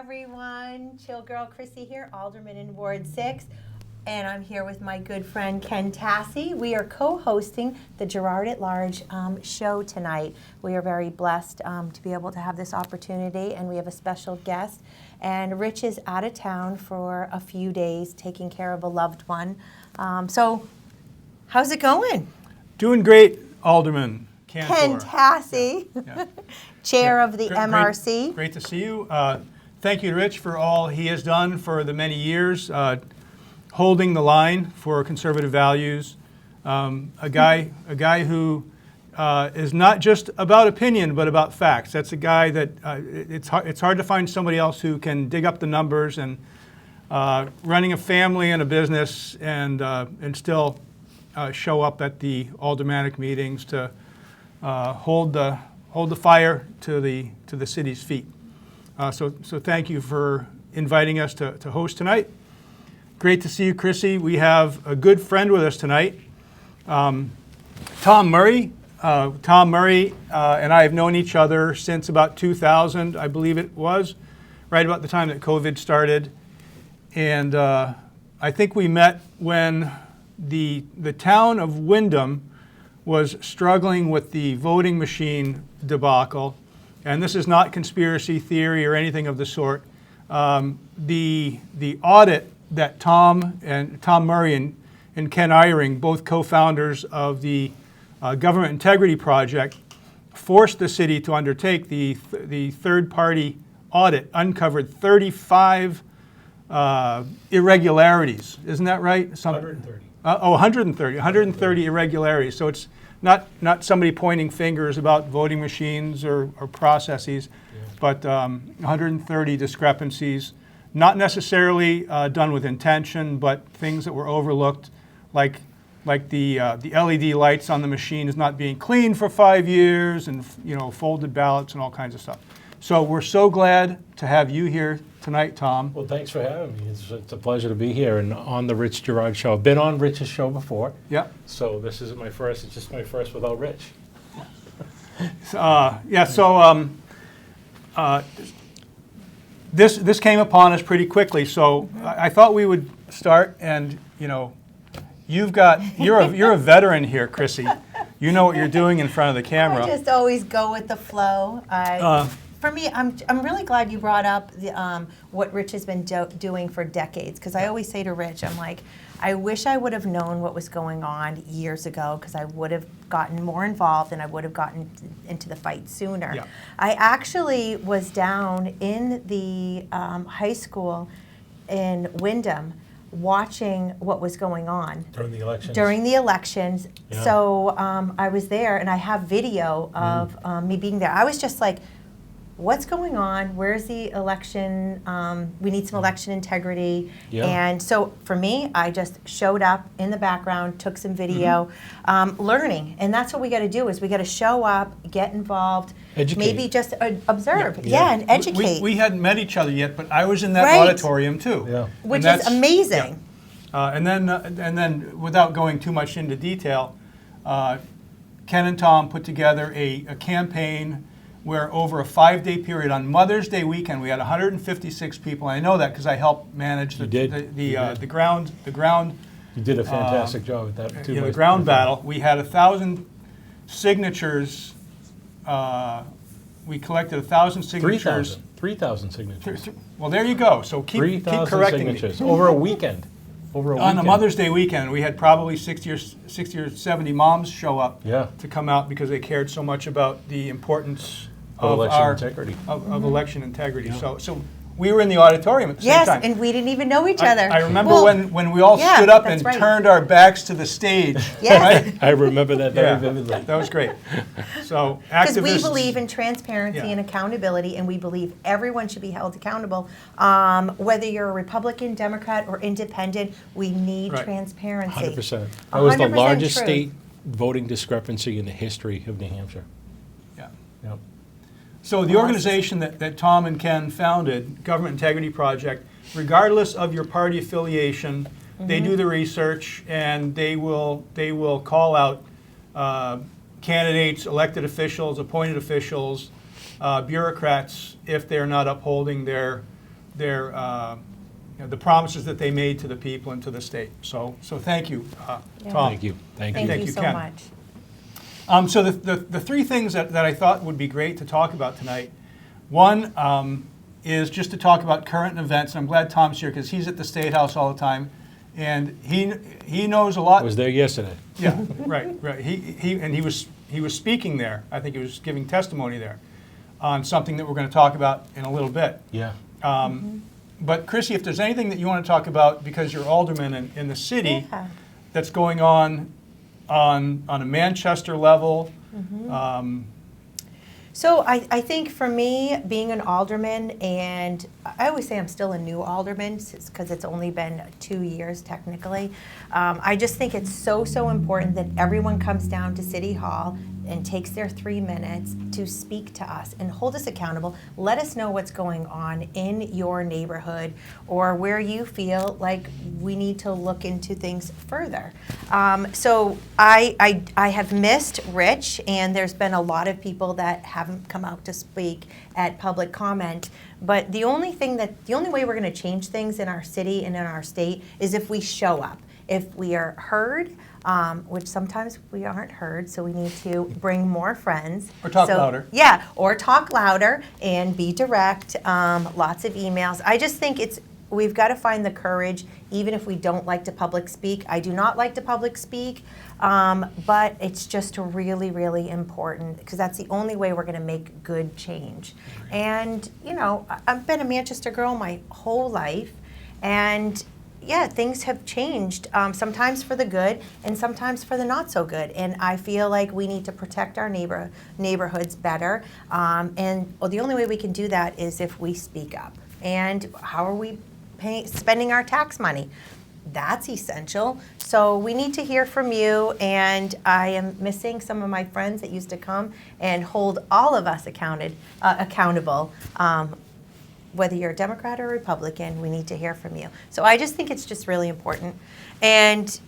everyone. Chill Girl Crissy here, Alderman in Ward 6. And I'm here with my good friend Ken Tassey. We are co-hosting the Girard at Large show tonight. We are very blessed to be able to have this opportunity, and we have a special guest. And Rich is out of town for a few days taking care of a loved one. So how's it going? Doing great, Alderman Kantor. Ken Tassey, Yeah. Chair of the MRC. Great to see you. Thank you to Rich for all he has done for the many years, holding the line for conservative values. A guy who is not just about opinion, but about facts. That's a guy that it's hard to find somebody else who can dig up the numbers and running a family and a business and still show up at the aldermanic meetings to hold the fire to the city's feet. So thank you for inviting us to host tonight. Great to see you, Crissy. We have a good friend with us tonight, Tom Murray. Tom Murray and I have known each other since about 2000, I believe it was, right about the time that COVID started. And I think we met when the town of Windham was struggling with the voting machine debacle. And this is not conspiracy theory or anything of the sort. The audit that Tom Murray and Ken Eyring, both co-founders of the Government Integrity Project, forced the city to undertake the third-party audit, uncovered 35 irregularities. Isn't that right? 130. 130 irregularities. So it's not somebody pointing fingers about voting machines or processes, but 130 discrepancies, not necessarily done with intention, but things that were overlooked, like the LED lights on the machines not being cleaned for 5 years, and folded ballots and all kinds of stuff. So we're so glad to have you here tonight, Tom. Well, thanks for having me. It's a pleasure to be here and on the Rich Girard show. I've been on Rich's show before. Yeah. So this isn't my first. It's just my first without Rich. This came upon us pretty quickly. So I thought we would start, and you're a veteran here, Crissy. You know what you're doing in front of the camera. I just always go with the flow. For me, I'm really glad you brought up what Rich has been doing for decades, because I always say to Rich, I'm like, I wish I would have known what was going on years ago, because I would have gotten more involved and I would have gotten into the fight sooner. Yeah. I actually was down in the high school in Windham watching what was going on During the elections. Yeah. So I was there, and I have video of me being there. I was just like, what's going on? Where's the election? We need some election integrity. Yeah. And so for me, I just showed up in the background, took some video, learning. And that's what we got to do, is we got to show up, get involved, Educate. maybe just observe. Yeah. And educate. We hadn't met each other yet, but I was in that Right. auditorium too. Yeah. Which is amazing. Yeah. And then, without going too much into detail, Ken and Tom put together a campaign where over a 5-day period on Mother's Day weekend, we had 156 people. And I know that because I helped manage the ground. You did a fantastic job at that too. The ground battle. We had 1,000 signatures. We collected 1,000 signatures. 3,000 signatures. Well, there you go. So keep correcting signatures me. over a weekend. On a Mother's Day weekend, we had probably 60 or 70 moms show up to come out because they cared so much about the importance of election integrity. Yeah. So we were in the auditorium at the same time. Yes, and we didn't even know each other. I remember when we all stood up and turned our backs to the stage. Yes. Right? I remember that very vividly. That was great. So Because we activists, believe in transparency and accountability, and we believe everyone should be held accountable. Whether you're a Republican, Democrat, or independent, we need transparency. 100%. That was the 100% largest true. state voting discrepancy in the history of New Hampshire. Yeah. Yep. So the organization that Tom and Ken founded, Government Integrity Project, regardless of your party affiliation, they do the research, and they will call out candidates, elected officials, appointed officials, bureaucrats, if they're not upholding their the promises that they made to the people and to the state. So thank you, Tom. Thank you. Thank Thank you. you you, so Ken. much. So the three things that I thought would be great to talk about tonight, one is just to talk about current events. I'm glad Tom's here because he's at the State House all the time, and he knows a lot. I was there yesterday. Yeah, right. He was speaking there. I think he was giving testimony there on something that we're going to talk about in a little bit. Yeah. But Crissy, if there's anything that you want to talk about, because you're alderman in the city, Yeah. that's going on a Manchester level. So I think for me, being an alderman, and I always say I'm still a new alderman because it's only been 2 years technically. I just think it's so important that everyone comes down to City Hall and takes their 3 minutes to speak to us and hold us accountable. Let us know what's going on in your neighborhood or where you feel like we need to look into things further. So I have missed Rich, and there's been a lot of people that haven't come out to speak at public comment. But the only way we're going to change things in our city and in our state is if we show up, if we are heard. Which sometimes we aren't heard, so we need to bring more friends. Or talk louder. Yeah, or talk louder and be direct, lots of emails. I just think we've got to find the courage, even if we don't like to public speak. I do not like to public speak, but it's just really, really important because that's the only way we're going to make good change. And, I've been a Manchester girl my whole life, and yeah, things have changed, sometimes for the good and sometimes for the not so good. And I feel like we need to protect our neighborhoods better. The only way we can do that is if we speak up. And how are we spending our tax money? That's essential. So we need to hear from you. And I am missing some of my friends that used to come and hold all of us accountable. Whether you're a Democrat or a Republican, we need to hear from you. So I just think it's just really important. And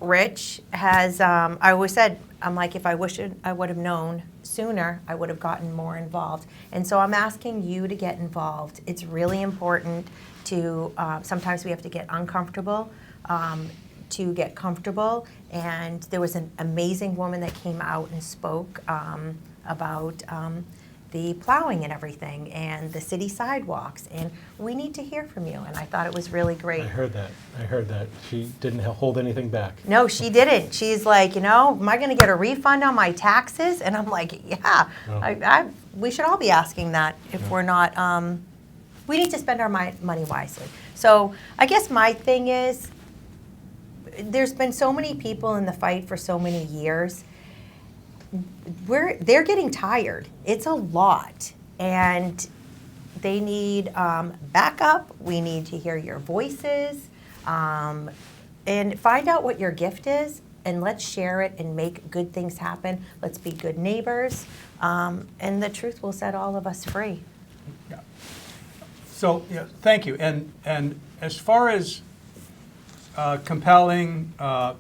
Rich has, I always said, I'm like, if I would have known sooner, I would have gotten more involved. And so I'm asking you to get involved. It's really important to, sometimes we have to get uncomfortable to get comfortable. And there was an amazing woman that came out and spoke about the plowing and everything and the city sidewalks, and we need to hear from you, and I thought it was really great. I heard that. She didn't hold anything back. No, she didn't. She's like, am I going to get a refund on my taxes? And I'm like, yeah, No. we should all be asking that if we're not, we need to spend our money wisely. So I guess my thing is, there's been so many people in the fight for so many years. They're getting tired. It's a lot, and they need backup. We need to hear your voices, and find out what your gift is, and let's share it and make good things happen. Let's be good neighbors, and the truth will set all of us free. Yeah. So thank you. And as far as compelling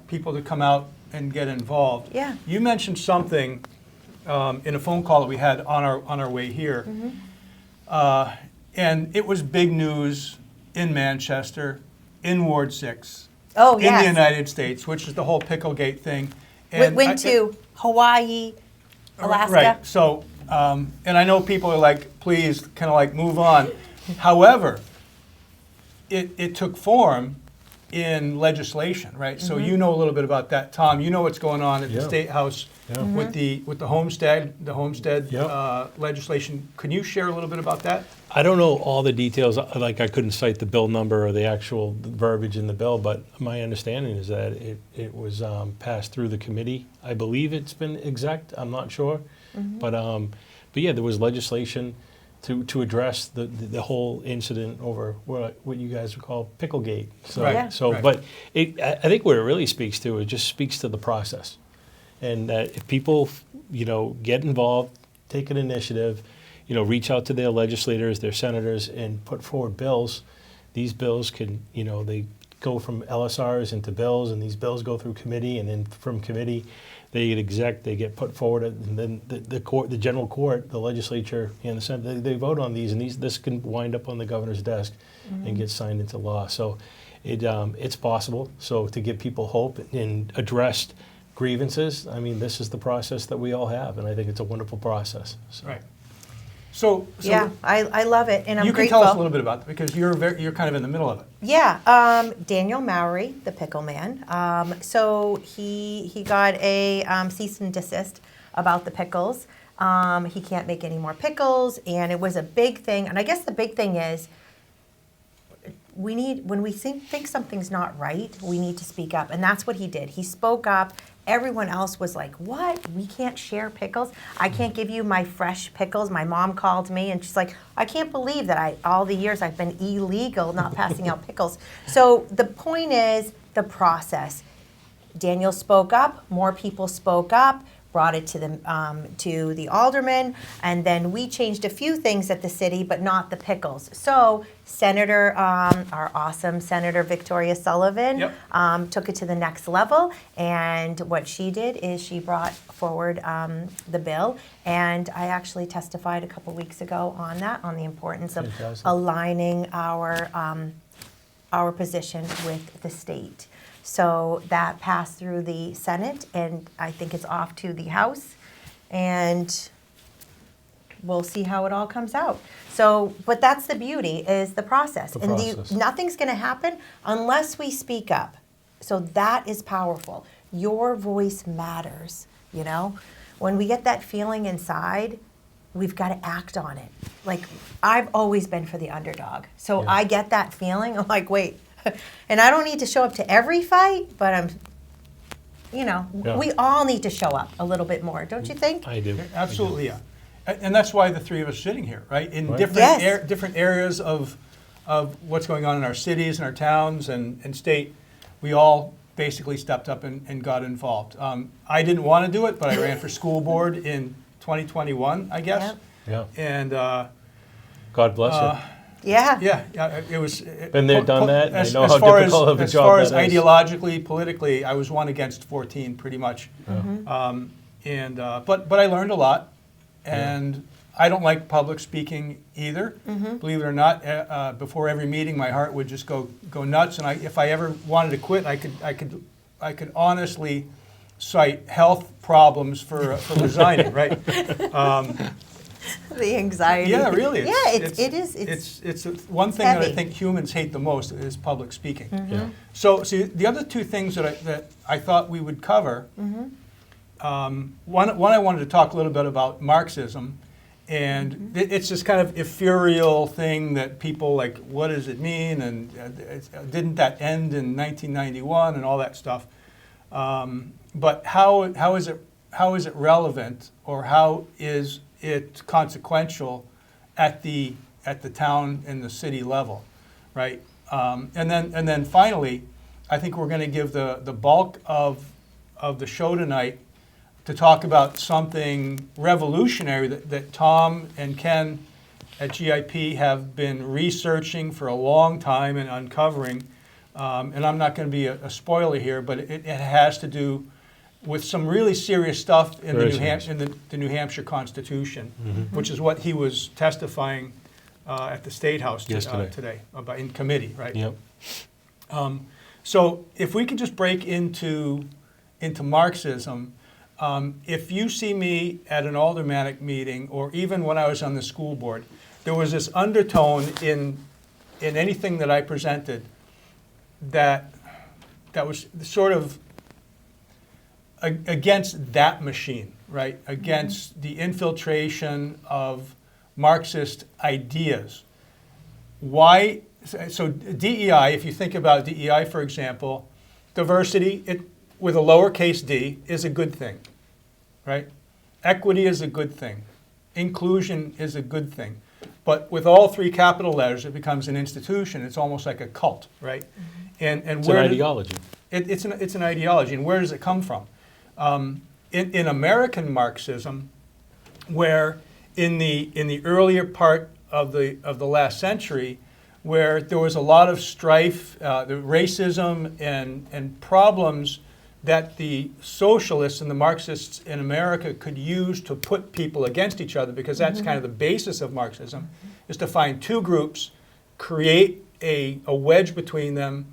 people to come out and get involved. Yeah. You mentioned something in a phone call that we had on our way here, and it was big news in Manchester, in Ward 6, Oh, in yes. the United States, which is the whole Picklegate thing. And Went to Hawaii, Alaska. Right. So, and I know people are like, please, kind of like move on. However, it took form in legislation, right? So you know a little bit about that, Tom. You know what's going on at the Yeah. State House Yeah. with the homestead Yep. legislation. Can you share a little bit about that? I don't know all the details, like I couldn't cite the bill number or the actual verbiage in the bill, but my understanding is that it was passed through the committee. I believe it's been exec, I'm not sure. But yeah, there was legislation to address the whole incident over what you guys would call Picklegate. So, Right. Yeah. so Right. but I think what it really speaks to, it just speaks to the process. And that if people, get involved, take an initiative, reach out to their legislators, their senators, and put forward bills, these bills can, they go from LSRs into bills, and these bills go through committee, and then from committee, they get they get put forward, and then the court, the general court, the legislature, and the Senate, they vote on these, and this can wind up on the governor's desk and get signed into law. So it's possible. So to give people hope and address grievances, I mean, this is the process that we all have, and I think it's a wonderful process. So. Right. So Yeah, I love it, and I'm you can grateful. tell us a little bit about it because you're kind of in the middle of it. Yeah, Daniel Mowry, the pickle man. So he got a cease and desist about the pickles. He can't make any more pickles, and it was a big thing. And I guess the big thing is, when we think something's not right, we need to speak up, and that's what he did. He spoke up. Everyone else was like, what? We can't share pickles? I can't give you my fresh pickles. My mom called me and she's like, I can't believe that all the years I've been illegal not passing out pickles. So the point is the process. Daniel spoke up, more people spoke up, brought it to the alderman, and then we changed a few things at the city, but not the pickles. So Senator, our awesome Senator Victoria Sullivan, Yep. took it to the next level, and what she did is she brought forward the bill, and I actually testified a couple weeks ago on that, on the importance of Fantastic. aligning our position with the state. So that passed through the Senate, and I think it's off to the House, and we'll see how it all comes out. So, but that's the beauty, is the process. The And process. nothing's going to happen unless we speak up. So that is powerful. Your voice matters, you know? When we get that feeling inside, we've got to act on it. Like, I've always been for the underdog. So Yeah. I get that feeling. I'm like, wait. And I don't need to show up to every fight, but Yeah. we all need to show up a little bit more, don't you think? I do. Absolutely, yeah. And that's why the three of us are sitting here, right? In Right. different Yes. different areas of what's going on in our cities and our towns and state, we all basically stepped up and got involved. I didn't want to do it, but I ran for school board in 2021, I guess. Yep. Yeah. And God bless you. Yeah. yeah, it was. Been there, done that, and I know how far difficult of a as job far as that is. ideologically, politically, I was 1 against 14, pretty much. But I learned a lot, and I don't like public speaking either. Believe it or not, before every meeting, my heart would just go nuts, and if I ever wanted to quit, I could honestly cite health problems for resigning, right? The anxiety. Yeah, really. Yeah, it is. It's one thing that I heavy. think humans hate the most is public speaking. Yeah. So, see, the other two things that I thought we would cover. One I wanted to talk a little bit about Marxism, and it's this kind of ethereal thing that people like. What does it mean? And didn't that end in 1991 and all that stuff? But how is it relevant, or how is it consequential at the town and the city level, right? And then finally, I think we're going to give the bulk of the show tonight to talk about something revolutionary that Tom and Ken at GIP have been researching for a long time and uncovering. And I'm not going to be a spoiler here, but it has to do with some really serious stuff in the New Hampshire Constitution, which is what he was testifying at the State House today about in committee, right? Yep. So if we could just break into Marxism, if you see me at an aldermanic meeting, or even when I was on the school board, there was this undertone in anything that I presented that was sort of against that machine, right? Against the infiltration of Marxist ideas. Why? So DEI, if you think about DEI, for example, diversity with a lowercase d is a good thing, right? Equity is a good thing. Inclusion is a good thing. But with all three capital letters, it becomes an institution. It's almost like a cult, right? And It's an ideology. It's an ideology. And where does it come from? In American Marxism, where in the earlier part of the last century, where there was a lot of strife, the racism and problems that the socialists and the Marxists in America could use to put people against each other, because that's kind of the basis of Marxism, is to find two groups, create a wedge between them,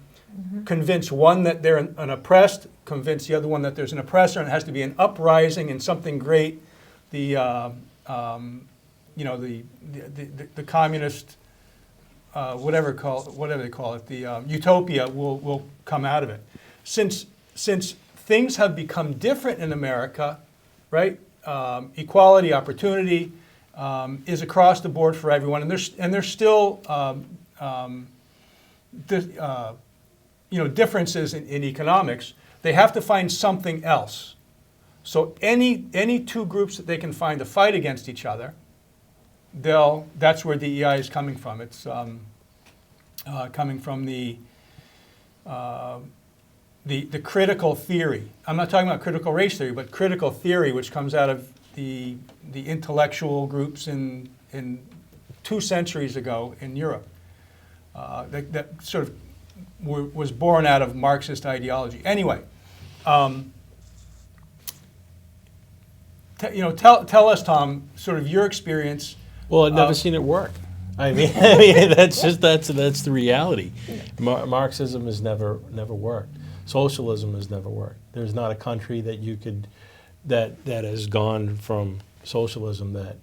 convince one that they're an oppressed, convince the other one that there's an oppressor, and it has to be an uprising and something great. The the communist whatever they call it, the utopia will come out of it. Since things have become different in America, right? Equality, opportunity is across the board for everyone, and there's still differences in economics. They have to find something else. So any two groups that they can find to fight against each other, that's where DEI is coming from. It's coming from the critical theory. I'm not talking about critical race theory, but critical theory, which comes out of the intellectual groups in 2 centuries ago in Europe. That sort of was born out of Marxist ideology. Anyway, tell us, Tom, sort of your experience. Well, I've never seen it work. I mean, that's the reality. Marxism has never worked. Socialism has never worked. There's not a country that that has gone from socialism that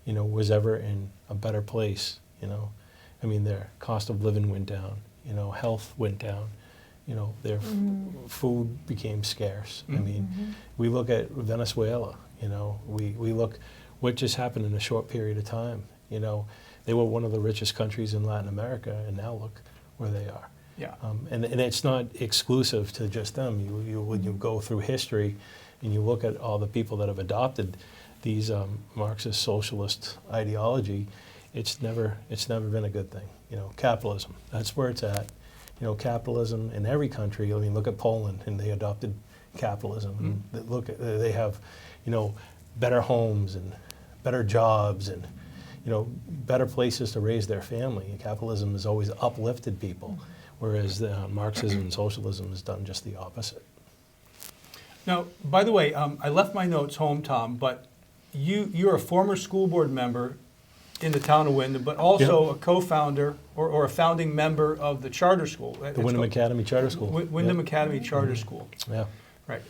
was ever in a better place. I mean, their cost of living went down. Health went down. Their food became scarce. I mean, we look at Venezuela. We look what just happened in a short period of time. They were one of the richest countries in Latin America, and now look where they are. Yeah. And it's not exclusive to just them. When you go through history and you look at all the people that have adopted these Marxist socialist ideology, it's never been a good thing. Capitalism, that's where it's at. Capitalism in every country. I mean, look at Poland, and they adopted capitalism. And they have, better homes and better jobs and better places to raise their family. And capitalism has always uplifted people, whereas Marxism and socialism has done just the opposite. Now, by the way, I left my notes home, Tom, but you're a former school board member in the town of Wyndham, but also a co-founder or a founding member of the charter school. The Wyndham Academy Charter School. Wyndham Academy Charter School. Yeah. Right.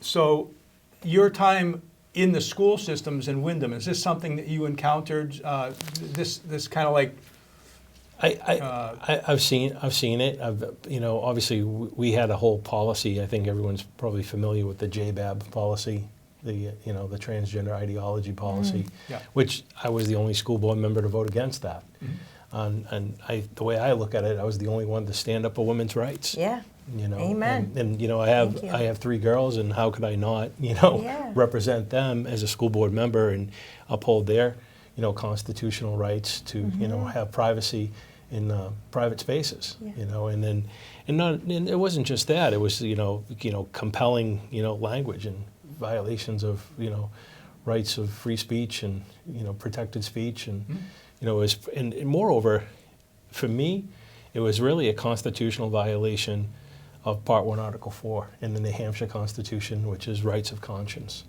So your time in the school systems in Wyndham, is this something that you encountered? This kind of like. I've seen it. Obviously we had a whole policy. I think everyone's probably familiar with the JBAB policy, the transgender ideology policy, which I was the only school board member to vote against that. And the way I look at it, I was the only one to stand up for women's rights. Yeah. Amen. And I have 3 girls, and how could I not represent them as a school board member and uphold their constitutional rights to have privacy in private spaces. And it wasn't just that. It was compelling language and violations of rights of free speech and protected speech and and moreover, for me, it was really a constitutional violation of Part 1, Article 4 in the New Hampshire Constitution, which is rights of conscience,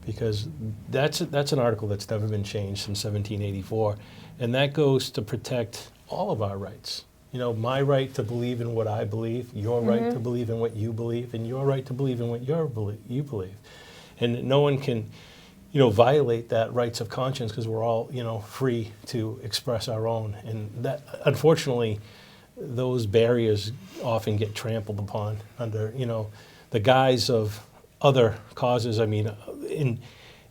because that's an article that's never been changed since 1784, and that goes to protect all of our rights. My right to believe in what I believe, your right to believe in what you believe, and your right to believe in what you believe, and no one can violate that rights of conscience, because we're all free to express our own, and that unfortunately those barriers often get trampled upon under the guise of other causes. I mean,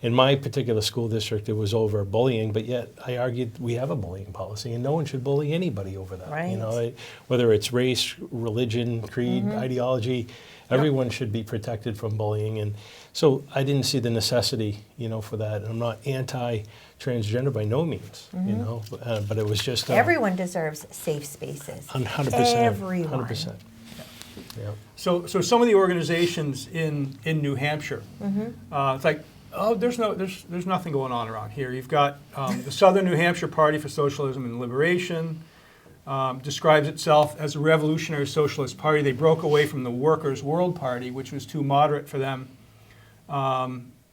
in my particular school district, it was over bullying, but yet I argued we have a bullying policy, and no one should bully anybody over that. Right. Whether it's race, religion, creed, ideology, everyone should be protected from bullying. And so I didn't see the necessity, for that. And I'm not anti-transgender by no means, but it was just Everyone deserves safe spaces. 100%. Everyone. 100%. Yeah. So some of the organizations in New Hampshire, it's like, there's nothing going on around here. You've got the Southern New Hampshire Party for Socialism and Liberation. describes itself as a revolutionary socialist party. They broke away from the Workers' World Party, which was too moderate for them.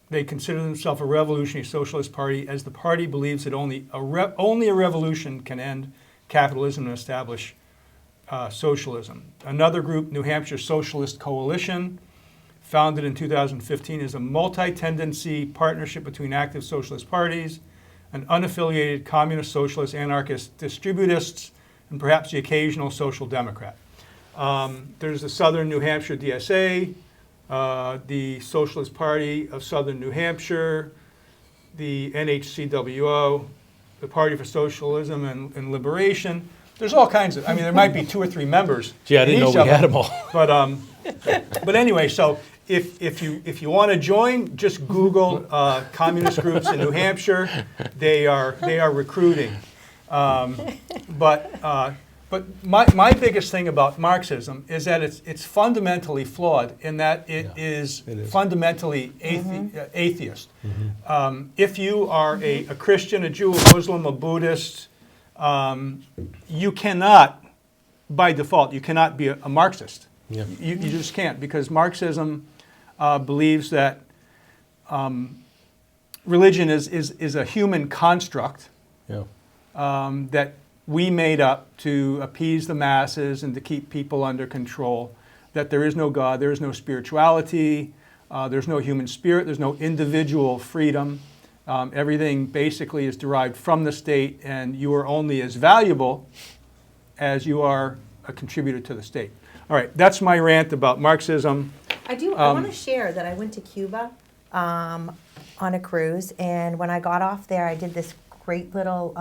They consider themselves a revolutionary socialist party, as the party believes that only a revolution can end capitalism and establish socialism. Another group, New Hampshire Socialist Coalition, founded in 2015, is a multi-tendency partnership between active socialist parties and unaffiliated communist, socialist, anarchist, distributists, and perhaps the occasional social democrat. There's the Southern New Hampshire DSA, the Socialist Party of Southern New Hampshire, the NHCWO, the Party for Socialism and Liberation. There's all kinds of, I mean, there might be 2 or 3 members. Gee, I didn't know we had them all. But anyway, so if you want to join, just Google communist groups in New Hampshire. They are recruiting. But my biggest thing about Marxism is that it's fundamentally flawed in that it is fundamentally atheist. If you are a Christian, a Jew, a Muslim, a Buddhist, you cannot, by default, you cannot be a Marxist. Yeah. You just can't, because Marxism believes that religion is a human construct. Yeah. That we made up to appease the masses and to keep people under control, that there is no God, there is no spirituality, there's no human spirit, there's no individual freedom. Everything basically is derived from the state, and you are only as valuable as you are a contributor to the state. All right, that's my rant about Marxism. I want to share that I went to Cuba on a cruise, and when I got off there, I did this great little,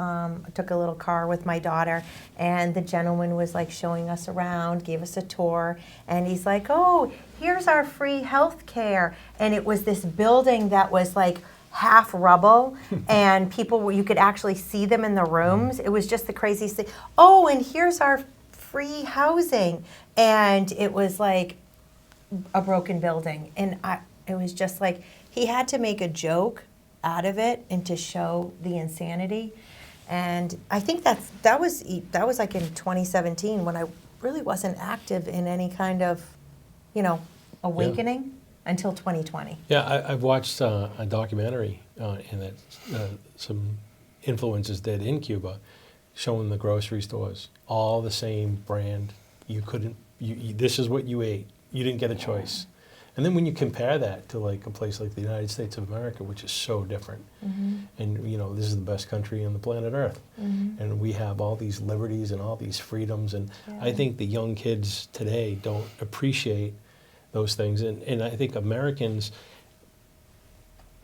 took a little car with my daughter, and the gentleman was like showing us around, gave us a tour, and he's like, oh, here's our free health care. And it was this building that was like half rubble, and people, you could actually see them in the rooms. It was just the craziest thing. Oh, and here's our free housing. And it was like a broken building. And it was just like, he had to make a joke out of it and to show the insanity. And I think that was like in 2017 when I really wasn't active in any kind of, awakening until 2020. Yeah, I've watched a documentary in that some influencers did in Cuba, showing the grocery stores, all the same brand. You couldn't, this is what you ate. You didn't get a choice. And then when you compare that to like a place like the United States of America, which is so different, and this is the best country on the planet Earth, and we have all these liberties and all these freedoms, and I think the young kids today don't appreciate those things, and I think Americans,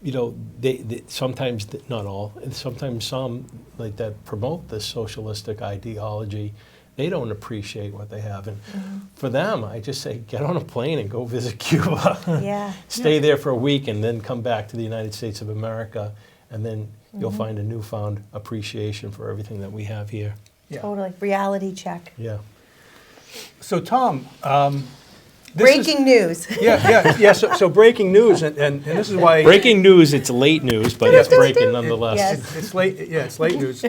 they sometimes, not all, and sometimes some like that promote this socialistic ideology, they don't appreciate what they have. And for them, I just say, get on a plane and go visit Cuba. Stay there for a week and then come back to the United States of America, and then you'll find a newfound appreciation for everything that we have here. Totally. Reality check. Yeah. So Tom, breaking news. So breaking news, and this is why breaking news. It's late news, but it's breaking nonetheless. Yes. It's late. Yeah, it's late news,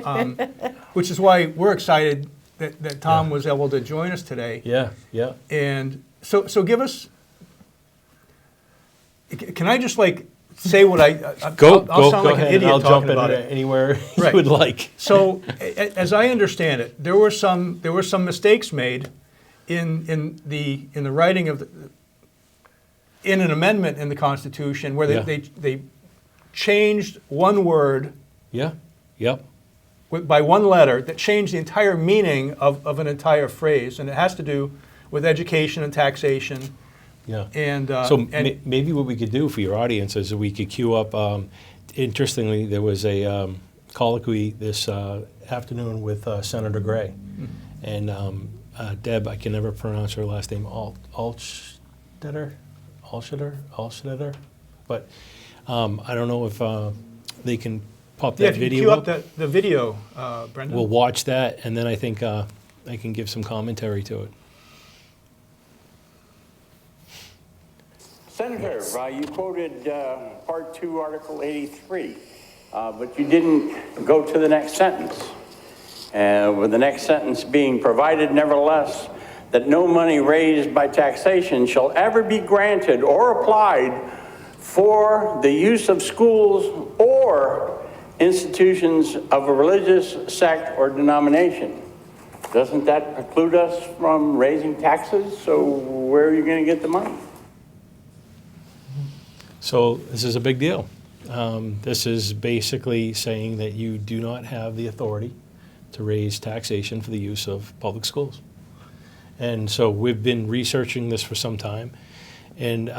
which is why we're excited that Tom was able to join us today. Yeah. And so give us. Can I just say what I'll sound like an idiot I'll jump talking about in it anywhere you would like. So, as I understand it, there were some mistakes made in the writing of in an amendment in the Constitution where they changed one word. Yep. By one letter that changed the entire meaning of an entire phrase, and it has to do with education and taxation. Yeah. And maybe what we could do for your audience is we could queue up. Interestingly, there was a colloquy this afternoon with Senator Gray, and Deb. I can never pronounce her last name. Altschutter, but I don't know if they can pop that video queue up. The video, Brendan. We'll watch that, and then I think I can give some commentary to it. Senator, you quoted Part 2, Article 83, but you didn't go to the next sentence. with the next sentence being provided nevertheless that no money raised by taxation shall ever be granted or applied for the use of schools or institutions of a religious sect or denomination. Doesn't that preclude us from raising taxes? So where are you going to get the money? So this is a big deal. This is basically saying that you do not have the authority to raise taxation for the use of public schools. And so we've been researching this for some time. And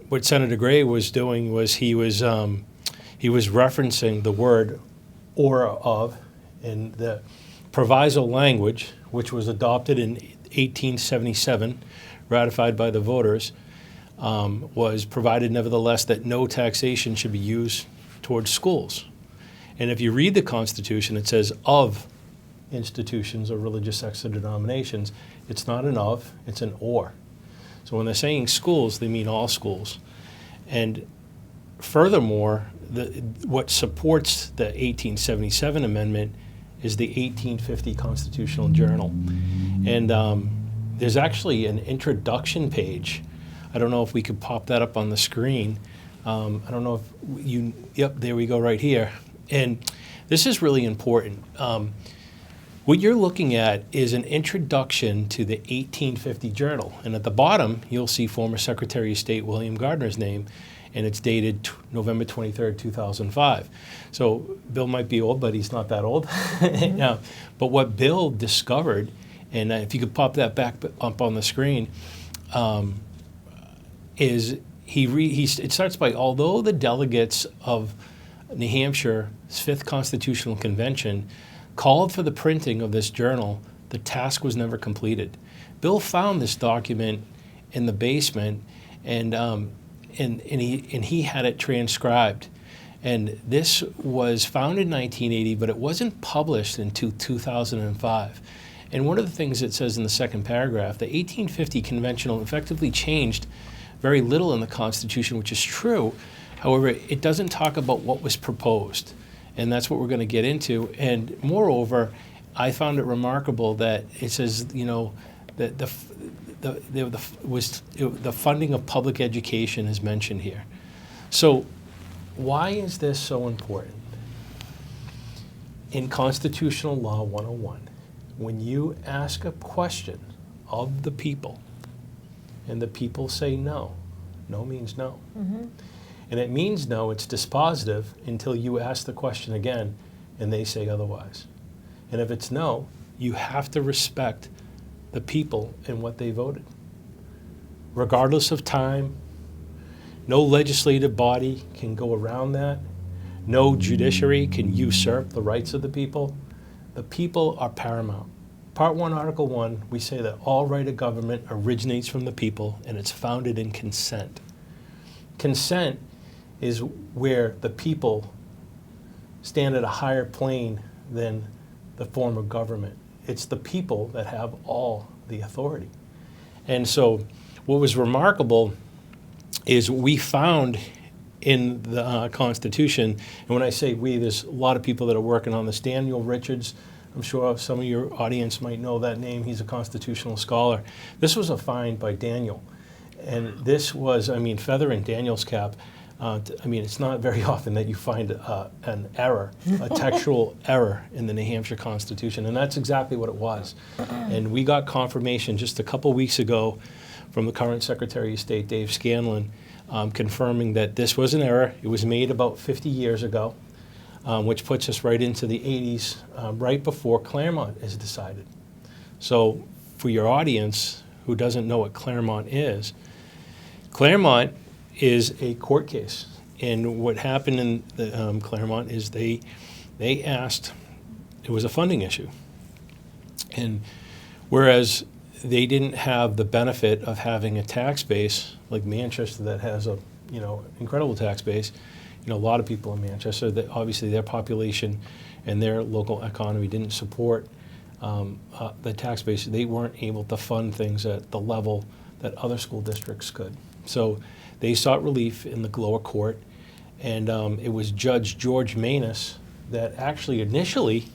what Senator Gray was doing was he was referencing the word or of in the proviso language, which was adopted in 1877, ratified by the voters, was provided nevertheless that no taxation should be used towards schools. And if you read the Constitution, it says of institutions or religious sects or denominations. It's not an of, it's an or. So when they're saying schools, they mean all schools. And furthermore, what supports the 1877 amendment is the 1850 Constitutional Journal. And there's actually an introduction page. I don't know if we could pop that up on the screen. I don't know if you, yep, there we go right here. And this is really important. What you're looking at is an introduction to the 1850 Journal. And at the bottom, you'll see former Secretary of State William Gardner's name, and it's dated November 23rd, 2005. So Bill might be old, but he's not that old. Yeah. But what Bill discovered, and if you could pop that back up on the screen, is it starts by, although the delegates of New Hampshire's 5th Constitutional Convention called for the printing of this journal, the task was never completed. Bill found this document in the basement, and he had it transcribed. And this was found in 1980, but it wasn't published until 2005. And one of the things it says in the second paragraph, the 1850 Conventional effectively changed very little in the Constitution, which is true. However, it doesn't talk about what was proposed. And that's what we're going to get into. And moreover, I found it remarkable that it says, you know, that the funding of public education is mentioned here. So why is this so important? In Constitutional Law 101, when you ask a question of the people and the people say no, no means no. Mm-hmm. And it means no, it's dispositive until you ask the question again and they say otherwise. And if it's no, you have to respect the people and what they voted. Regardless of time, no legislative body can go around that. No judiciary can usurp the rights of the people. The people are paramount. Part 1, Article 1, we say that all right of government originates from the people and it's founded in consent. Consent is where the people stand at a higher plane than the form of government. It's the people that have all the authority. And so what was remarkable is we found in the Constitution, and when I say we, there's a lot of people that are working on this. Daniel Richards, I'm sure some of your audience might know that name. He's a constitutional scholar. This was a find by Daniel. And this was, I mean, feather in Daniel's cap. It's not very often that you find an error, a textual error in the New Hampshire Constitution, and that's exactly what it was. And we got confirmation just a couple weeks ago from the current Secretary of State, Dave Scanlon, confirming that this was an error. It was made about 50 years ago, which puts us right into the 80s, right before Claremont is decided. So for your audience who doesn't know what Claremont is a court case. And what happened in the, Claremont is they asked, it was a funding issue. And whereas they didn't have the benefit of having a tax base like Manchester that has a, incredible tax base, a lot of people in Manchester, that obviously their population and their local economy didn't support the tax base. They weren't able to fund things at the level that other school districts could. So they sought relief in the lower court, and it was Judge George Manus that actually initially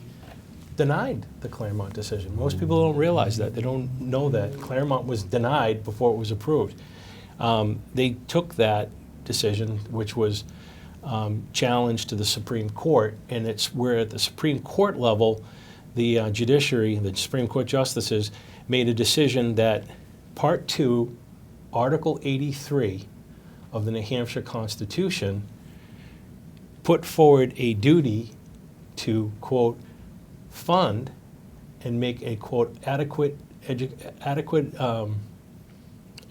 denied the Claremont decision. Most people don't realize that. They don't know that Claremont was denied before it was approved. They took that decision, which was challenged to the Supreme Court, and it's where at the Supreme Court level, the judiciary, the Supreme Court justices, made a decision that Part 2, Article 83 of the New Hampshire Constitution put forward a duty to, quote, fund and make a, quote, adequate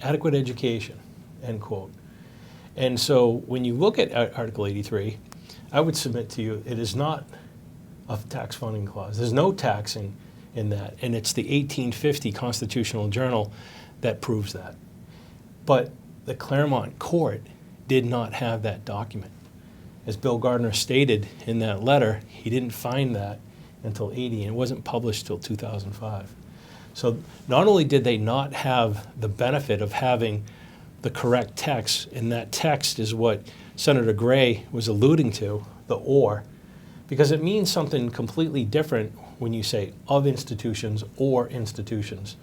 education, end quote. And so when you look at Article 83, I would submit to you it is not a tax funding clause. There's no taxing in that, and it's the 1850 Constitutional Journal that proves that. But the Claremont Court did not have that document. As Bill Gardner stated in that letter, he didn't find that until 80, and it wasn't published till 2005. So not only did they not have the benefit of having the correct text, and that text is what Senator Gray was alluding to, the or, because it means something completely different when you say of institutions or institutions.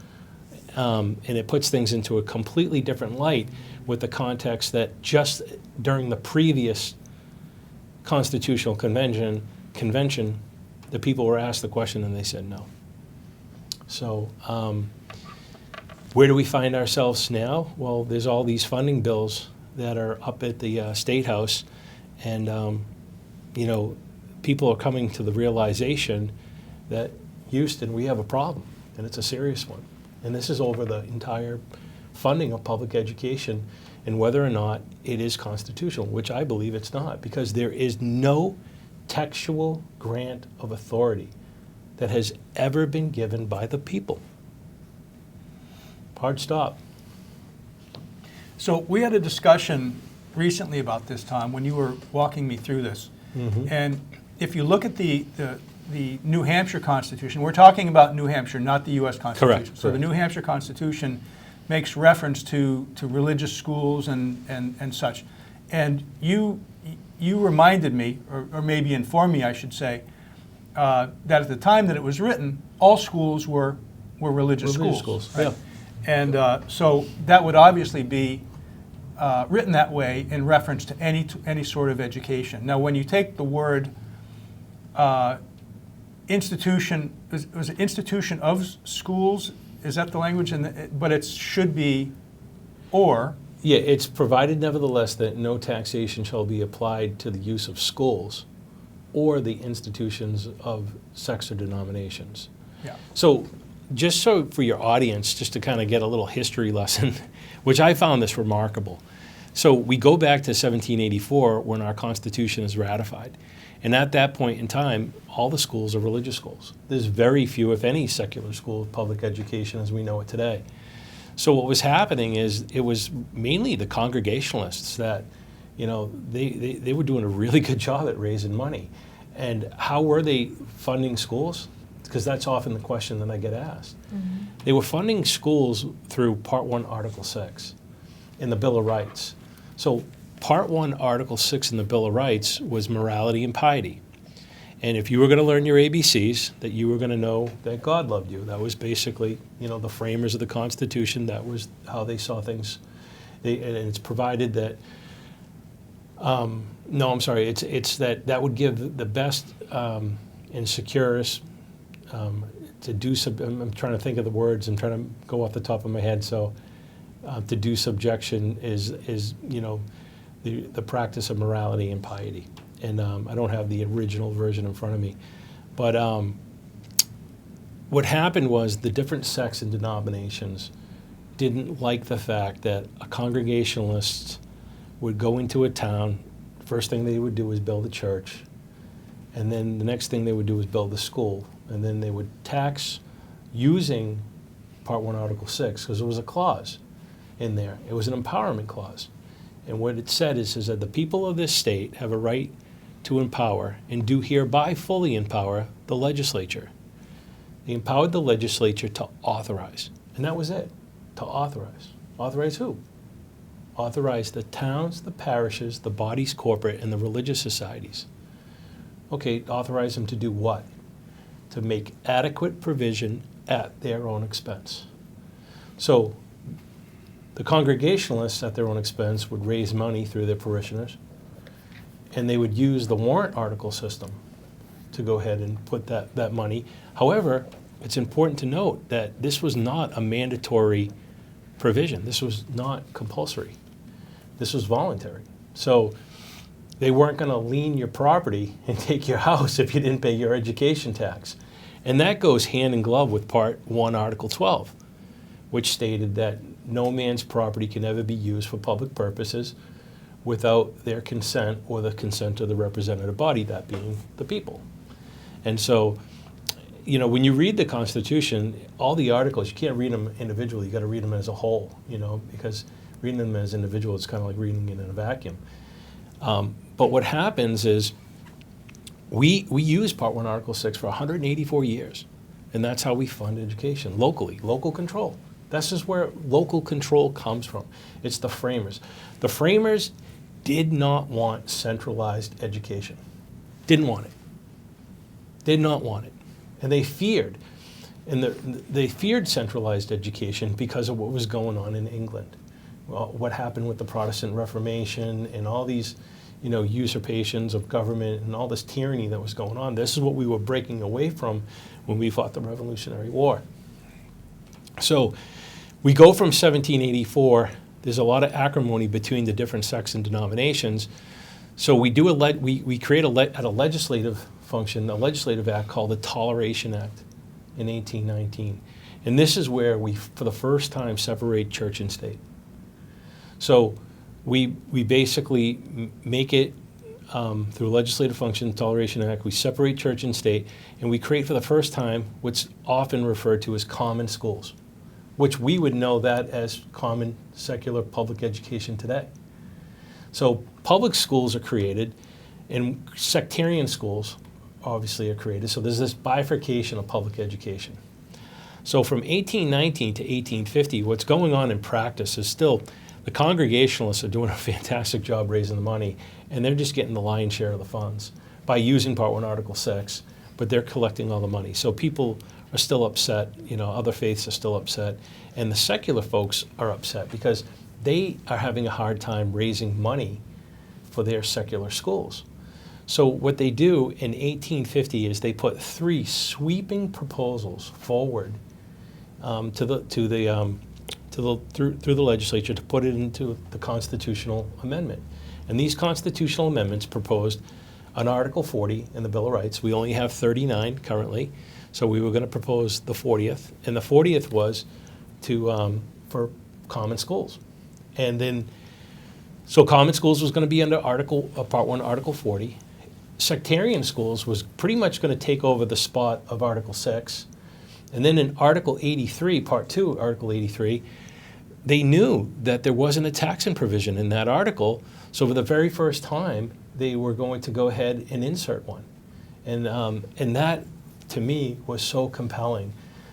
And it puts things into a completely different light with the context that just during the previous Constitutional Convention, the people were asked the question and they said no. So where do we find ourselves now? Well, there's all these funding bills that are up at the State House, and you know, people are coming to the realization that Houston, we have a problem, and it's a serious one. And this is over the entire funding of public education and whether or not it is constitutional, which I believe it's not, because there is no textual grant of authority that has ever been given by the people. Hard stop. So we had a discussion recently about this, Tom, when you were walking me through this. Mm-hmm. And if you look at the New Hampshire Constitution, we're talking about New Hampshire, not the U.S. Constitution. Correct. So the New Hampshire Constitution makes reference to religious schools and such. And you reminded me, or maybe informed me, I should say, that at the time that it was written, all schools were religious schools. Right? Yeah. And so that would obviously be written that way in reference to any sort of education. Now, when you take the word institution, was it institution of schools? Is that the language? But it should be or. Yeah, it's provided nevertheless that no taxation shall be applied to the use of schools or the institutions of sects or denominations. Yeah. So just so for your audience, just to kind of get a little history lesson, which I found this remarkable. So we go back to 1784 when our Constitution is ratified. And at that point in time, all the schools are religious schools. There's very few, if any, secular school of public education as we know it today. So what was happening is it was mainly the Congregationalists that, you know, they were doing a really good job at raising money. And how were they funding schools? Because that's often the question that I get asked. Mm-hmm. They were funding schools through Part 1, Article 6 in the Bill of Rights. So Part 1, Article 6 in the Bill of Rights was morality and piety. And if you were going to learn your ABCs, that you were going to know that God loved you. That was basically, you know, the framers of the Constitution. That was how they saw things. And it's provided that, no, I'm sorry, it's that would give the best and securest to do, I'm trying to think of the words, I'm trying to go off the top of my head, so to do subjection is you know, the practice of morality and piety. And I don't have the original version in front of me. But what happened was the different sects and denominations didn't like the fact that a Congregationalist would go into a town, first thing they would do was build a church, and then the next thing they would do was build a school, and then they would tax using Part 1, Article 6, because there was a clause in there. It was an empowerment clause. And what it said is that the people of this state have a right to empower and do hereby fully empower the legislature. They empowered the legislature to authorize. And that was it, to authorize. Authorize who? Authorize the towns, the parishes, the bodies corporate, and the religious societies. Okay, authorize them to do what? to make adequate provision at their own expense. So the Congregationalists at their own expense would raise money through their parishioners, and they would use the warrant article system to go ahead and put that money. However, it's important to note that this was not a mandatory provision. This was not compulsory. This was voluntary. So they weren't going to lien your property and take your house if you didn't pay your education tax. And that goes hand in glove with Part 1, Article 12, which stated that no man's property can ever be used for public purposes without their consent or the consent of the representative body, that being the people. And so, you know, when you read the Constitution, all the articles, you can't read them individually, you got to read them as a whole, you know, because reading them as individuals is kind of like reading it in a vacuum. But what happens is we use Part 1, Article 6 for 184 years, and that's how we fund education, locally, local control. This is where local control comes from. It's the framers. The framers did not want centralized education. Didn't want it. Did not want it. And they feared. And they feared centralized education because of what was going on in England. Well, what happened with the Protestant Reformation and all these, you know, usurpations of government and all this tyranny that was going on. This is what we were breaking away from when we fought the Revolutionary War. So we go from 1784. There's a lot of acrimony between the different sects and denominations. So we do we create at a legislative function, a legislative act called the Toleration Act in 1819. And this is where we, for the first time, separate church and state. So we basically make it through legislative function, Toleration Act, we separate church and state, and we create for the first time what's often referred to as common schools, which we would know that as common secular public education today. So public schools are created, and sectarian schools obviously are created. So there's this bifurcation of public education. So from 1819 to 1850, what's going on in practice is still the Congregationalists are doing a fantastic job raising the money, and they're just getting the lion's share of the funds by using Part 1, Article 6, but they're collecting all the money. So people are still upset, you know, other faiths are still upset, and the secular folks are upset because they are having a hard time raising money for their secular schools. So what they do in 1850 is they put 3 sweeping proposals forward through the legislature to put it into the constitutional amendment. And these constitutional amendments proposed an Article 40 in the Bill of Rights. We only have 39 currently, so we were going to propose the 40th. And the 40th was for common schools. And then, so common schools was going to be under Part 1, Article 40. Sectarian schools was pretty much going to take over the spot of Article 6. And then in Article 83, Part 2, Article 83, they knew that there wasn't a taxing provision in that article, so for the very first time, they were going to go ahead and insert one. And that, to me, was so compelling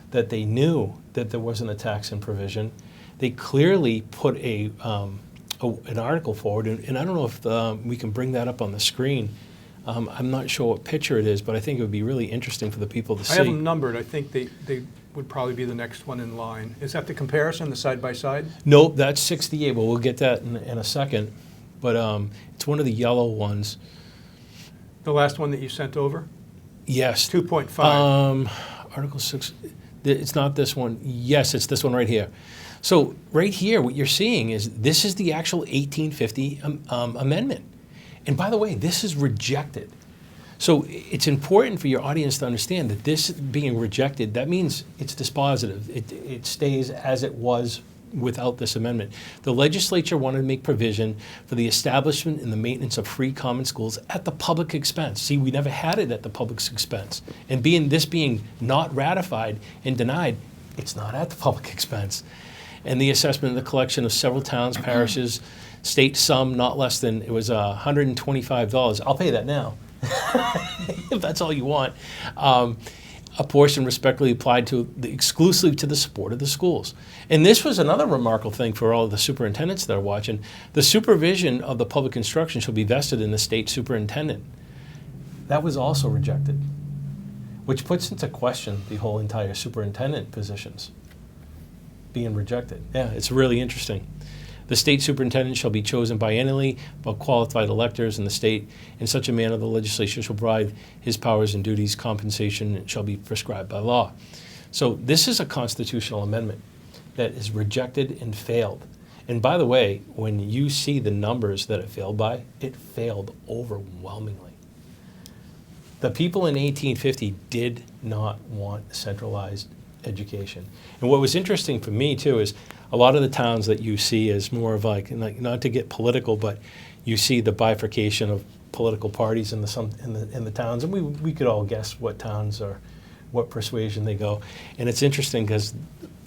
that they knew that there wasn't a taxing provision. They clearly put an article forward, and I don't know if we can bring that up on the screen. I'm not sure what picture it is, but I think it would be really interesting for the people to see. I have them numbered. I think they would probably be the next one in line. Is that the comparison, the side-by-side? Nope, that's 68. Well, we'll get that in a second. But it's one of the yellow ones. The last one that you sent over? Yes. 2.5. Article 6. It's not this one. Yes, it's this one right here. So right here, what you're seeing is this is the actual 1850 amendment. And by the way, this is rejected. So it's important for your audience to understand that this being rejected, that means it's dispositive. It stays as it was without this amendment. The legislature wanted to make provision for the establishment and the maintenance of free common schools at the public expense. See, we never had it at the public's expense. And this being not ratified and denied, it's not at the public expense. And the assessment of the collection of several towns, parishes, state sum not less than, it was $125. I'll pay that now, if that's all you want. A portion respectively applied exclusively to the support of the schools. And this was another remarkable thing for all of the superintendents that are watching. The supervision of the public instruction shall be vested in the state superintendent. That was also rejected. which puts into question the whole entire superintendent positions being rejected. Yeah, it's really interesting. The state superintendent shall be chosen biennially by qualified electors in the state in such a manner the legislature shall provide his powers and duties, compensation shall be prescribed by law. So this is a constitutional amendment that is rejected and failed. And by the way, when you see the numbers that it failed by, it failed overwhelmingly. The people in 1850 did not want centralized education. And what was interesting for me too is a lot of the towns that you see as more of like not to get political, but you see the bifurcation of political parties in the towns, and we could all guess what towns or what persuasion they go. And it's interesting because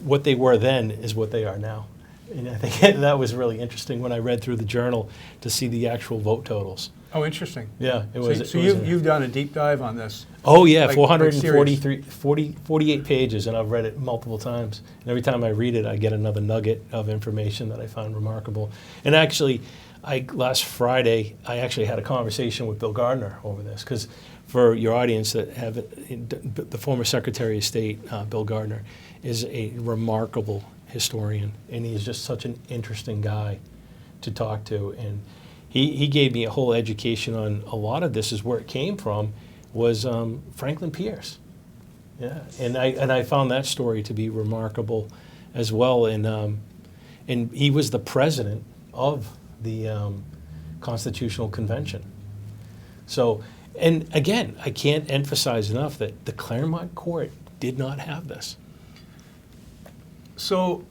what they were then is what they are now. And I think that was really interesting when I read through the journal to see the actual vote totals. Oh, interesting. Yeah, it was. So you've done a deep dive on this. Oh yeah, like 48 pages, and I've read it multiple times. And every time I read it, I get another nugget of information that I found remarkable. And actually, last Friday, I actually had a conversation with Bill Gardner over this, because for your audience that have the former Secretary of State, Bill Gardner, is a remarkable historian, and he's just such an interesting guy to talk to. And he gave me a whole education on a lot of this. Is where it came from was Franklin Pierce. Yeah, and I found that story to be remarkable as well. And he was the president of the Constitutional Convention. So, and again, I can't emphasize enough that the Claremont Court did not have this. So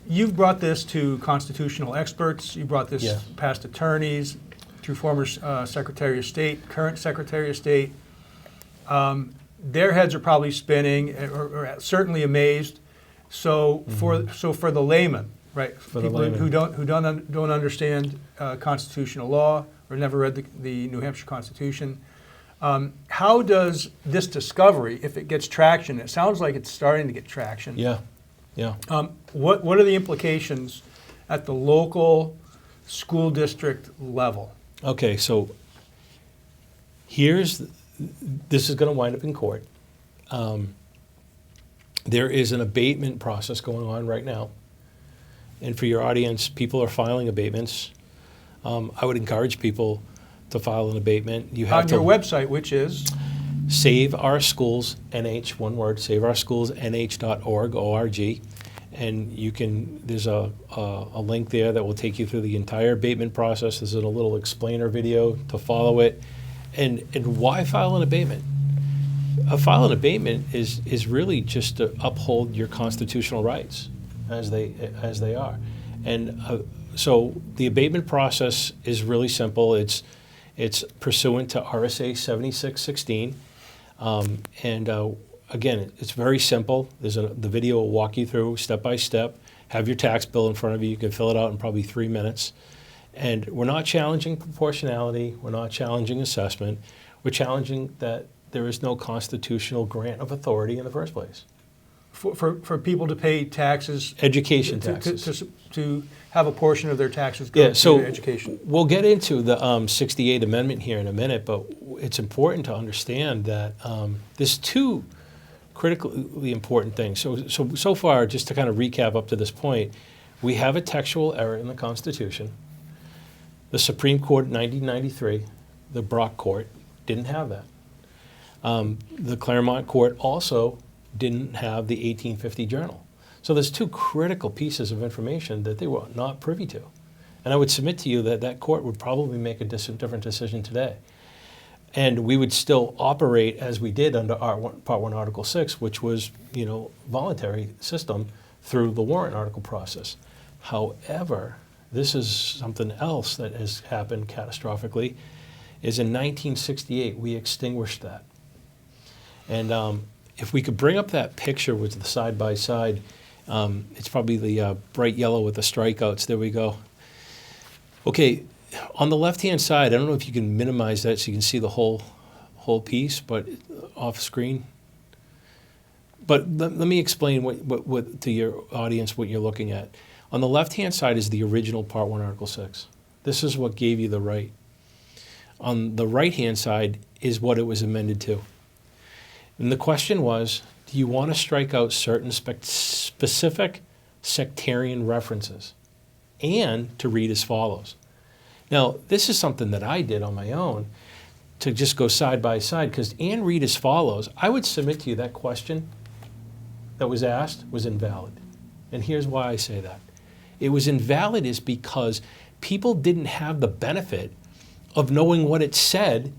you've brought this to constitutional experts, you brought this Yeah. past attorneys, to former Secretary of State, current Secretary of State. Their heads are probably spinning, or certainly amazed. So for the layman, right? For the people layman. who don't understand constitutional law or never read the New Hampshire Constitution, how does this discovery, if it gets traction, it sounds like it's starting to get traction. Yeah, yeah. What are the implications at the local school district level? Okay, so this is going to wind up in court. There is an abatement process going on right now. And for your audience, people are filing abatements. I would encourage people to file an abatement. You have On to your website, which is? Save Our Schools NH, one word, saveourschoolsnh.org, O-R-G. And you can, there's a link there that will take you through the entire abatement process. There's a little explainer video to follow it. And why file an abatement? File an abatement is really just to uphold your constitutional rights as they are. And so the abatement process is really simple. It's pursuant to RSA 7616. Again, it's very simple. The video will walk you through step by step. Have your tax bill in front of you. You can fill it out in probably 3 minutes. And we're not challenging proportionality. We're not challenging assessment. We're challenging that there is no constitutional grant of authority in the first place. For people to pay taxes. Education taxes. To have a portion of their taxes go to education. We'll get into the 68 amendment here in a minute, but it's important to understand that there's two critically important things. So far, just to kind of recap up to this point, we have a textual error in the Constitution. The Supreme Court in 1993, the Brock Court, didn't have that. The Claremont Court also didn't have the 1850 journal. So there's two critical pieces of information that they were not privy to. And I would submit to you that that court would probably make a different decision today. And we would still operate as we did under Part 1, Article 6, which was, voluntary system through the warrant article process. However, this is something else that has happened catastrophically, is in 1968, we extinguished that. And if we could bring up that picture with the side-by-side, it's probably the bright yellow with the strikeouts. There we go. Okay, on the left-hand side, I don't know if you can minimize that so you can see the whole piece, but off screen. But let me explain what to your audience what you're looking at. On the left-hand side is the original Part 1, Article 6. This is what gave you the right. On the right-hand side is what it was amended to. And the question was, do you want to strike out certain specific sectarian references? And to read as follows. Now, this is something that I did on my own to just go side by side, because and read as follows. I would submit to you that question that was asked was invalid. And here's why I say that. It was invalid is because people didn't have the benefit of knowing what it said,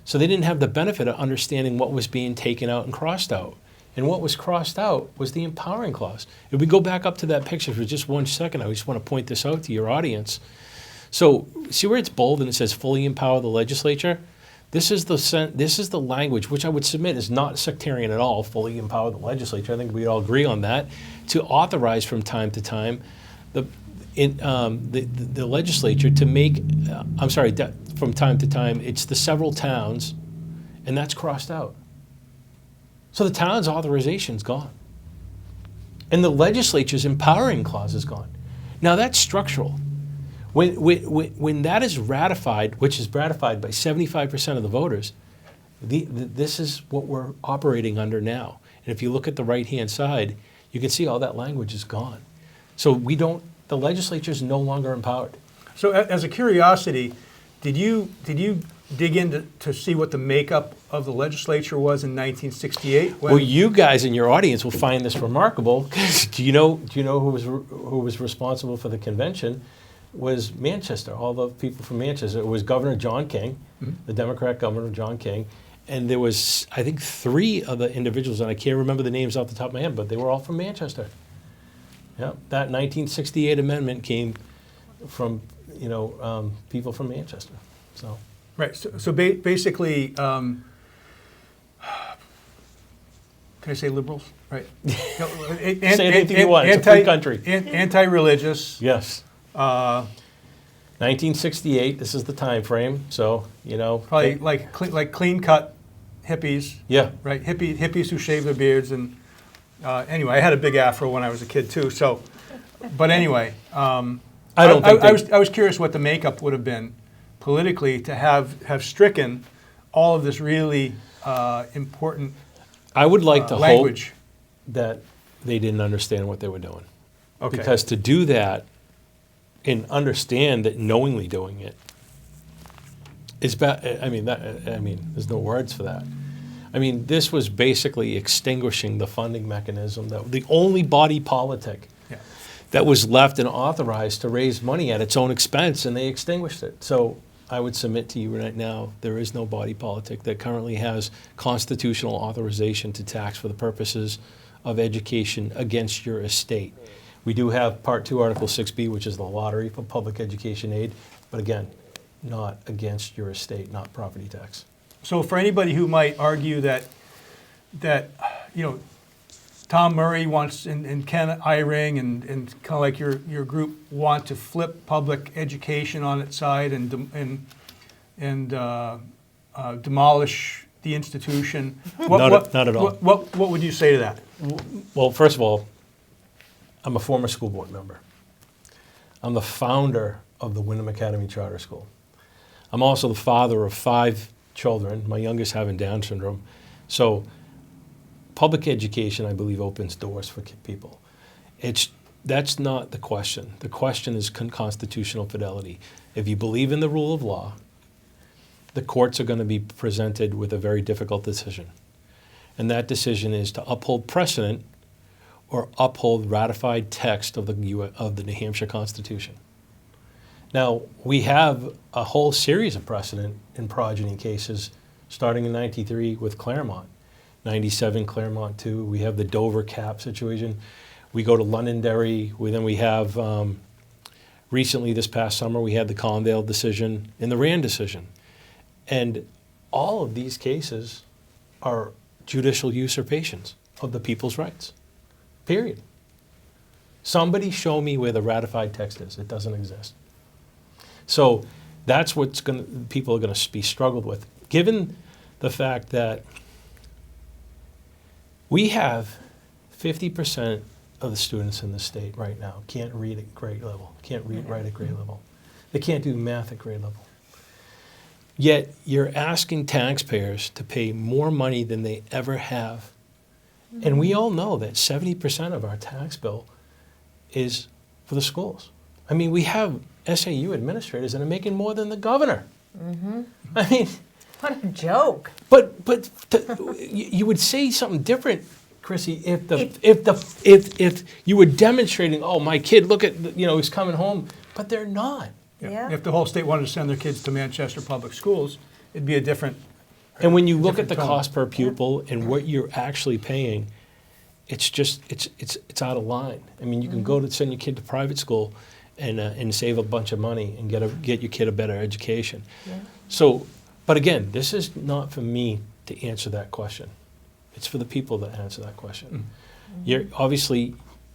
so they didn't have the benefit of understanding what was being taken out and crossed out. And what was crossed out was the empowering clause. If we go back up to that picture for just 1 second, I just want to point this out to your audience. So see where it's bold and it says fully empower the legislature? This is the language, which I would submit is not sectarian at all, fully empower the legislature. I think we all agree on that, to authorize from time to time the legislature to make, from time to time, it's the several towns, and that's crossed out. So the town's authorization's gone. And the legislature's empowering clause is gone. Now that's structural. When that is ratified, which is ratified by 75% of the voters, this is what we're operating under now. And if you look at the right-hand side, you can see all that language is gone. So the legislature is no longer empowered. So as a curiosity, did you dig in to see what the makeup of the legislature was in 1968? Well, you guys in your audience will find this remarkable, because do you know who was responsible for the convention? Was Manchester, all the people from Manchester. It was Governor John King, the Democrat Governor John King, and there was, I think, 3 other individuals, and I can't remember the names off the top of my head, but they were all from Manchester. Yeah, that 1968 amendment came from, people from Manchester. So. Right. So basically, can I say liberals? Right. Say anything you want. It's a free country. Anti-religious. Yes. 1968. This is the time frame. So probably like clean-cut hippies. Yeah. Right. Hippies who shave their beards and anyway, I had a big afro when I was a kid too. So, but anyway, I was curious what the makeup would have been politically to have stricken all of this really important I would like to language. Hope that they didn't understand what they were doing. Okay. Because to do that and understand that knowingly doing it is bad. I mean, there's no words for that. I mean, this was basically extinguishing the funding mechanism, that the only body politic that was left and authorized to raise money at its own expense, and they extinguished it. So I would submit to you right now, there is no body politic that currently has constitutional authorization to tax for the purposes of education against your estate. We do have Part 2, Article 6B, which is the lottery for public education aid, but again, not against your estate, not property tax. So for anybody who might argue that Tom Murray wants and Ken Eyring and kind of like your group want to flip public education on its side and demolish the institution. Not at all. What would you say to that? Well, first of all, I'm a former school board member. I'm the founder of the Wyndham Academy Charter School. I'm also the father of 5 children, my youngest having Down syndrome. So public education, I believe, opens doors for people. That's not the question. The question is constitutional fidelity. If you believe in the rule of law, the courts are going to be presented with a very difficult decision. And that decision is to uphold precedent or uphold ratified text of the New Hampshire Constitution. Now, we have a whole series of precedent in progeny cases, starting in 93 with Claremont. 97 Claremont 2, we have the Dover cap situation. We go to Londonderry, then we have, recently this past summer, we had the Convale decision and the Rand decision. And all of these cases are judicial usurpations of the people's rights, period. Somebody show me where the ratified text is. It doesn't exist. So that's what people are going to be struggled with. Given the fact that we have 50% of the students in the state right now can't read at grade level, can't read, write at grade level. They can't do math at grade level. Yet you're asking taxpayers to pay more money than they ever have. And we all know that 70% of our tax bill is for the schools. I mean, we have SAU administrators that are making more than the governor. I mean, What a joke. but you would say something different, Crissy, if you were demonstrating, oh, my kid, look at, he's coming home, but they're not. Yeah. If the whole state wanted to send their kids to Manchester Public Schools, it'd be a different. And when you look at Different the tone. cost per pupil and what you're actually paying, it's just it's out of line. I mean, you can go to send your kid to private school and save a bunch of money and get your kid a better education. Yeah. So, but again, this is not for me to answer that question. It's for the people that answer that question. You're obviously,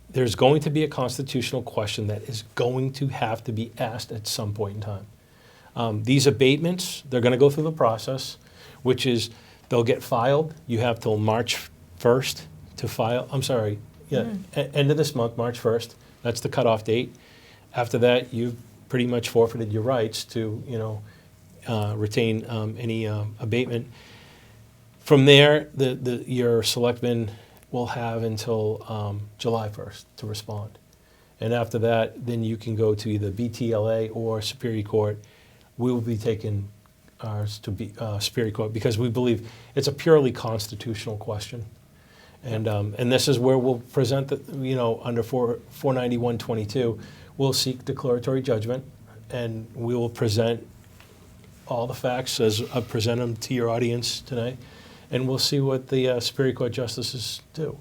there's going to be a constitutional question that is going to have to be asked at some point in time. These abatements, they're going to go through the process, which is they'll get filed. You have till March 1st to file. I'm sorry, end of this month, March 1st. That's the cutoff date. After that, you've pretty much forfeited your rights to, retain any abatement. From there, your selectmen will have until July 1st to respond. And after that, then you can go to either BTLA or Superior Court. We will be taking ours to Superior Court because we believe it's a purely constitutional question. And this is where we'll present, under 491.22, we'll seek declaratory judgment, and we will present all the facts as I present them to your audience tonight, and we'll see what the Superior Court justices do.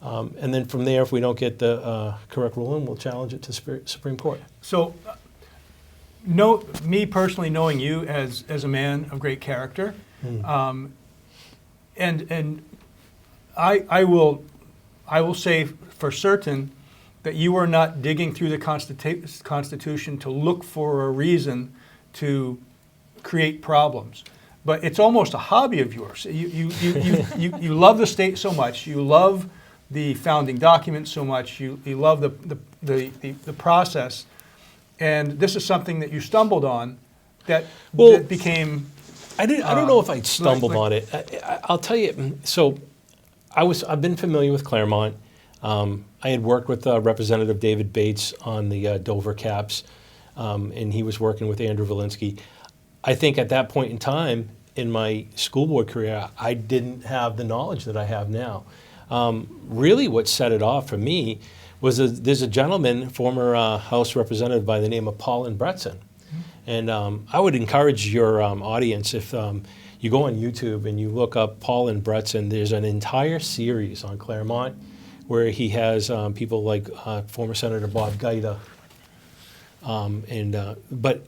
And then from there, if we don't get the correct ruling, we'll challenge it to Supreme Court. So, me personally knowing you as a man of great character, and I will say for certain that you are not digging through the Constitution to look for a reason to create problems. But it's almost a hobby of yours. You love the state so much. You love the founding documents so much. You love the process. And this is something that you stumbled on that became. I don't know if I stumbled on it. I'll tell you. So, I've been familiar with Claremont. I had worked with Representative David Bates on the Dover caps, and he was working with Andrew Valinsky. I think at that point in time in my school board career, I didn't have the knowledge that I have now. Really, what set it off for me was there's a gentleman, former House representative by the name of Paul Bretson. And I would encourage your audience, if you go on YouTube and you look up Paul Bretson, there's an entire series on Claremont where he has people like former Senator Bob Gaida, but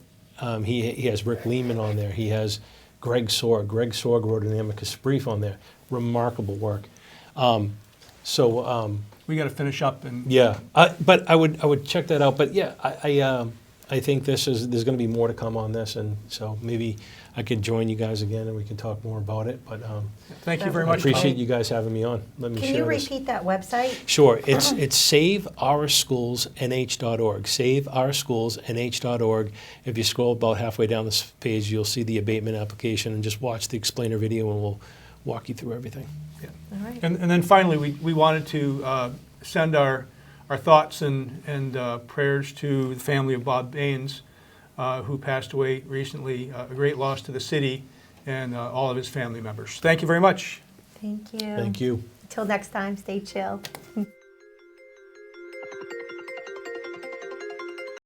he has Rick Lehman on there. He has Greg Sorg. Greg Sorg wrote an amicus brief on there. Remarkable work. We got to finish up and. Yeah, but I would check that out. But yeah, I think there's going to be more to come on this, and so maybe I could join you guys again and we can talk more about it. But Thank you very I much. appreciate you guys having me on. Let me Can share you this. repeat that website? Sure, it's saveourschoolsnh.org. Saveourschoolsnh.org. If you scroll about halfway down this page, you'll see the abatement application, and just watch the explainer video, and we'll walk you through everything. Yeah. All right. And then finally, we wanted to send our thoughts and prayers to the family of Bob Baines, who passed away recently. A great loss to the city and all of his family members. Thank you very much. Thank you. Thank you. Until next time, stay chill.